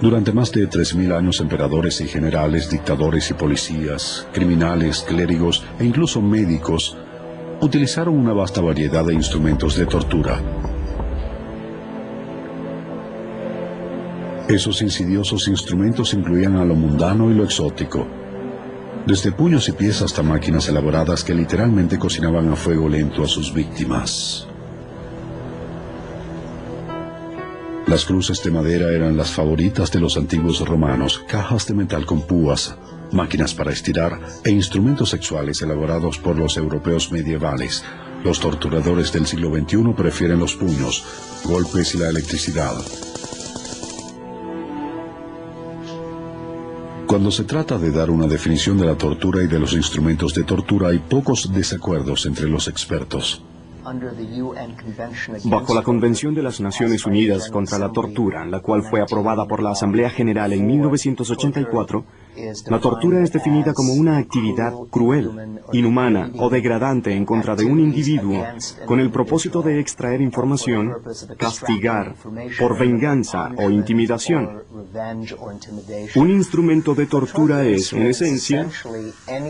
Durante más de 3000 años, emperadores y generales, dictadores y policías, criminales, clérigos e incluso médicos utilizaron una vasta variedad de instrumentos de tortura. Esos insidiosos instrumentos incluían a lo mundano y lo exótico, desde puños y pies hasta máquinas elaboradas que literalmente cocinaban a fuego lento a sus víctimas. Las cruces de madera eran las favoritas de los antiguos romanos, cajas de metal con púas, máquinas para estirar e instrumentos sexuales elaborados por los europeos medievales. Los torturadores del siglo XXI prefieren los puños, golpes y la electricidad. Cuando se trata de dar una definición de la tortura y de los instrumentos de tortura, hay pocos desacuerdos entre los expertos. Bajo la Convención de las Naciones Unidas contra la Tortura, la cual fue aprobada por la Asamblea General en 1984, la tortura es definida como una actividad cruel, inhumana o degradante en contra de un individuo con el propósito de extraer información, castigar, por venganza o intimidación. Un instrumento de tortura es, en esencia,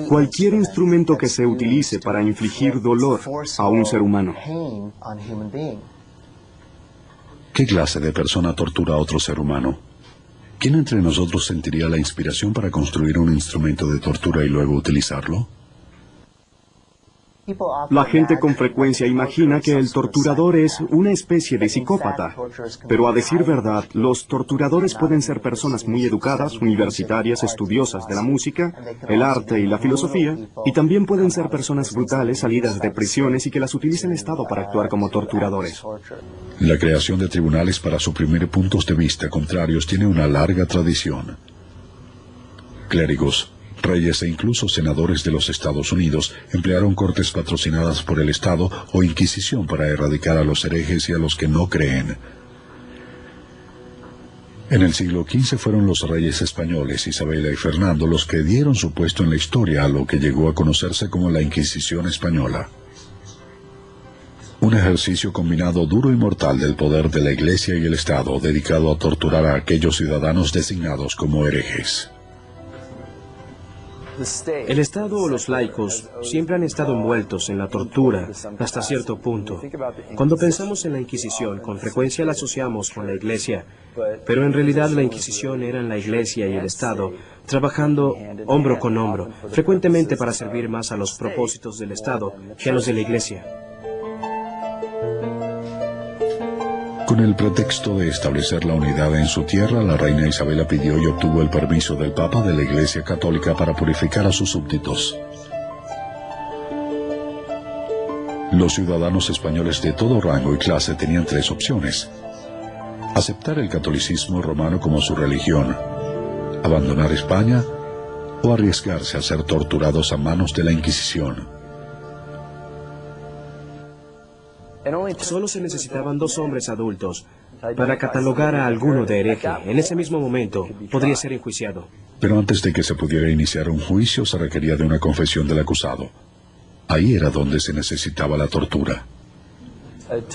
cualquier instrumento que se utilice para infligir dolor a un ser humano. ¿Qué clase de persona tortura a otro ser humano? ¿Quién entre nosotros sentiría la inspiración para construir un instrumento de tortura y luego utilizarlo? La gente con frecuencia imagina que el torturador es una especie de psicópata, pero a decir verdad, los torturadores pueden ser personas muy educadas, universitarias, estudiosas de la música, el arte y la filosofía, y también pueden ser personas brutales salidas de prisiones y que las utiliza el Estado para actuar como torturadores. La creación de tribunales para suprimir puntos de vista contrarios tiene una larga tradición. Clérigos, reyes e incluso senadores de los Estados Unidos emplearon cortes patrocinadas por el Estado o Inquisición para erradicar a los herejes y a los que no creen. En el siglo XV fueron los reyes españoles, Isabela y Fernando, los que dieron su puesto en la historia a lo que llegó a conocerse como la Inquisición española. Un ejercicio combinado duro y mortal del poder de la Iglesia y el Estado, dedicado a torturar a aquellos ciudadanos designados como herejes. El Estado o los laicos siempre han estado envueltos en la tortura hasta cierto punto. Cuando pensamos en la Inquisición, con frecuencia la asociamos con la Iglesia, pero en realidad la Inquisición eran la Iglesia y el Estado, trabajando hombro con hombro, frecuentemente para servir más a los propósitos del Estado que a los de la Iglesia. Con el pretexto de establecer la unidad en su tierra, la reina Isabela pidió y obtuvo el permiso del Papa de la Iglesia Católica para purificar a sus súbditos. Los ciudadanos españoles de todo rango y clase tenían tres opciones: aceptar el catolicismo romano como su religión, abandonar España o arriesgarse a ser torturados a manos de la Inquisición. Solo se necesitaban 2 hombres adultos para catalogar a alguno de hereje. En ese mismo momento podría ser enjuiciado. Pero antes de que se pudiera iniciar un juicio se requería de una confesión del acusado. Ahí era donde se necesitaba la tortura.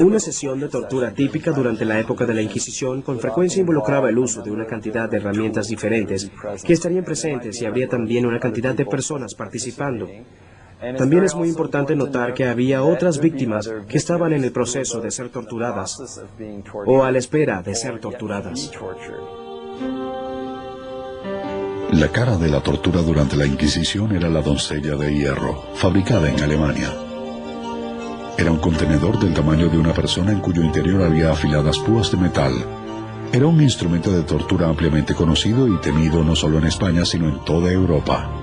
Una sesión de tortura típica durante la época de la Inquisición con frecuencia involucraba el uso de una cantidad de herramientas diferentes que estarían presentes y habría también una cantidad de personas participando. También es muy importante notar que había otras víctimas que estaban en el proceso de ser torturadas o a la espera de ser torturadas. La cara de la tortura durante la Inquisición era la doncella de hierro, fabricada en Alemania. Era un contenedor del tamaño de una persona en cuyo interior había afiladas púas de metal. Era un instrumento de tortura ampliamente conocido y temido no solo en España, sino en toda Europa.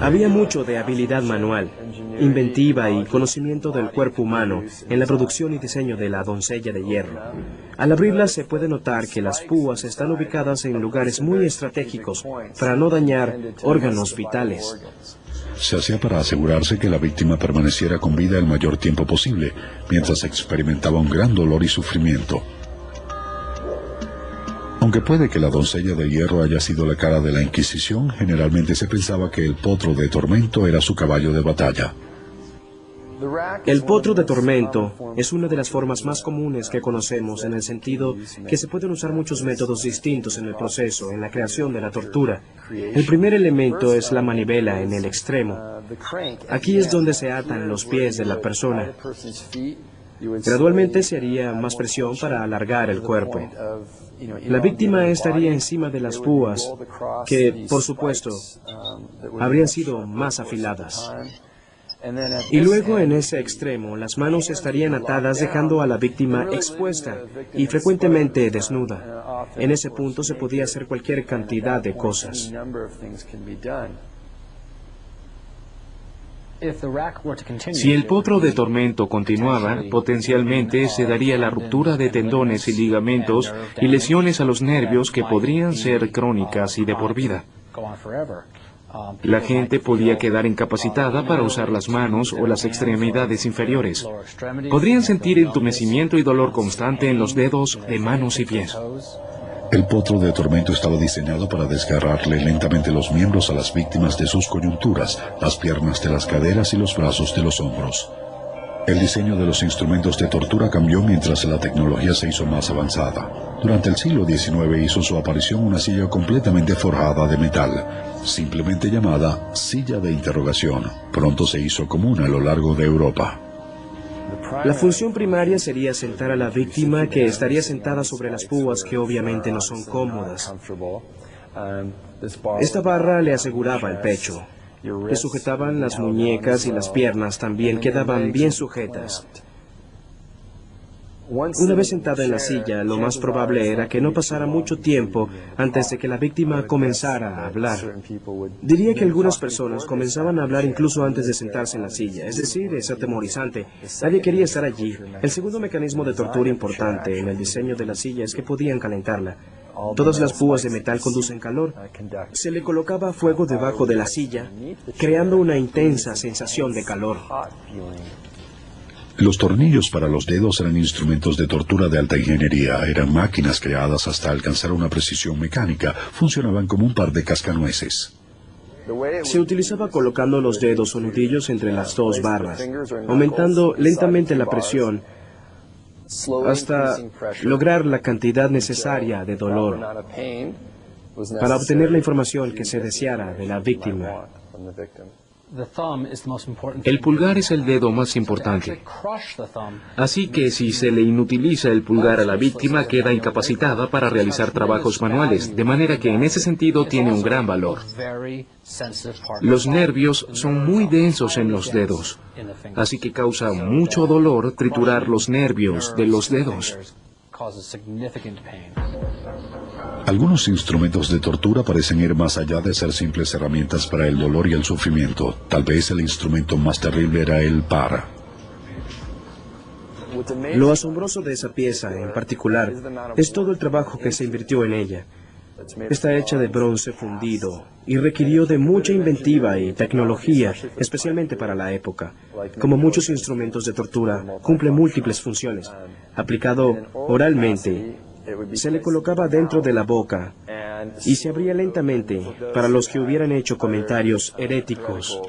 Había mucho de habilidad manual, inventiva y conocimiento del cuerpo humano en la producción y diseño de la doncella de hierro. Al abrirla se puede notar que las púas están ubicadas en lugares muy estratégicos para no dañar órganos vitales. Se hacía para asegurarse que la víctima permaneciera con vida el mayor tiempo posible, mientras experimentaba un gran dolor y sufrimiento. Aunque puede que la doncella de hierro haya sido la cara de la Inquisición, generalmente se pensaba que el potro de tormento era su caballo de batalla. El potro de tormento es una de las formas más comunes que conocemos, en el sentido que se pueden usar muchos métodos distintos en el proceso, en la creación de la tortura. El primer elemento es la manivela en el extremo. Aquí es donde se atan los pies de la persona. Gradualmente se haría más presión para alargar el cuerpo. La víctima estaría encima de las púas, que, por supuesto, habrían sido más afiladas. Y luego en ese extremo, las manos estarían atadas dejando a la víctima expuesta y frecuentemente desnuda. En ese punto se podía hacer cualquier cantidad de cosas. Si el potro de tormento continuaba, potencialmente se daría la ruptura de tendones y ligamentos y lesiones a los nervios que podrían ser crónicas y de por vida. La gente podía quedar incapacitada para usar las manos o las extremidades inferiores. Podrían sentir entumecimiento y dolor constante en los dedos de manos y pies. El potro de tormento estaba diseñado para desgarrarle lentamente los miembros a las víctimas de sus coyunturas, las piernas de las caderas y los brazos de los hombros. El diseño de los instrumentos de tortura cambió mientras la tecnología se hizo más avanzada. Durante el siglo XIX hizo su aparición una silla completamente forjada de metal, simplemente llamada silla de interrogación. Pronto se hizo común a lo largo de Europa. La función primaria sería sentar a la víctima, que estaría sentada sobre las púas, que obviamente no son cómodas. Esta barra le aseguraba el pecho. Le sujetaban las muñecas y las piernas también quedaban bien sujetas. Una vez sentada en la silla, lo más probable era que no pasara mucho tiempo antes de que la víctima comenzara a hablar. Diría que algunas personas comenzaban a hablar incluso antes de sentarse en la silla, es decir, es atemorizante. Nadie quería estar allí. El segundo mecanismo de tortura importante en el diseño de la silla es que podían calentarla. Todas las púas de metal conducen calor. Se le colocaba fuego debajo de la silla, creando una intensa sensación de calor. Los tornillos para los dedos eran instrumentos de tortura de alta ingeniería. Eran máquinas creadas hasta alcanzar una precisión mecánica. Funcionaban como un par de cascanueces. Se utilizaba colocando los dedos o nudillos entre las dos barras, aumentando lentamente la presión hasta lograr la cantidad necesaria de dolor para obtener la información que se deseara de la víctima. El pulgar es el dedo más importante. Así que si se le inutiliza el pulgar a la víctima, queda incapacitada para realizar trabajos manuales, de manera que en ese sentido tiene un gran valor. Los nervios son muy densos en los dedos, así que causa mucho dolor triturar los nervios de los dedos. Algunos instrumentos de tortura parecen ir más allá de ser simples herramientas para el dolor y el sufrimiento. Tal vez el instrumento más terrible era el par. Lo asombroso de esa pieza en particular es todo el trabajo que se invirtió en ella. Está hecha de bronce fundido y requirió de mucha inventiva y tecnología, especialmente para la época. Como muchos instrumentos de tortura, cumple múltiples funciones. Aplicado oralmente, se le colocaba dentro de la boca y se abría lentamente para los que hubieran hecho comentarios heréticos.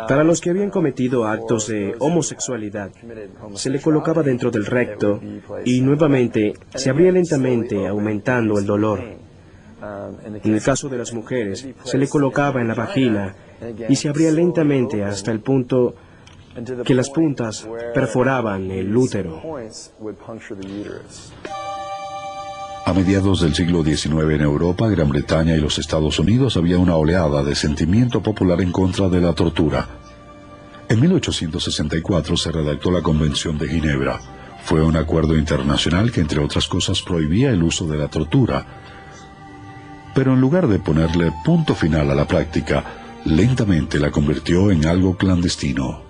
Para los que habían cometido actos de homosexualidad, se le colocaba dentro del recto y nuevamente se abría lentamente, aumentando el dolor. En el caso de las mujeres, se le colocaba en la vagina y se abría lentamente hasta el punto que las puntas perforaban el útero. A mediados del siglo XIX en Europa, Gran Bretaña y los Estados Unidos había una oleada de sentimiento popular en contra de la tortura. En 1864 se redactó la Convención de Ginebra. Fue un acuerdo internacional que, entre otras cosas, prohibía el uso de la tortura. Pero en lugar de ponerle punto final a la práctica, lentamente la convirtió en algo clandestino.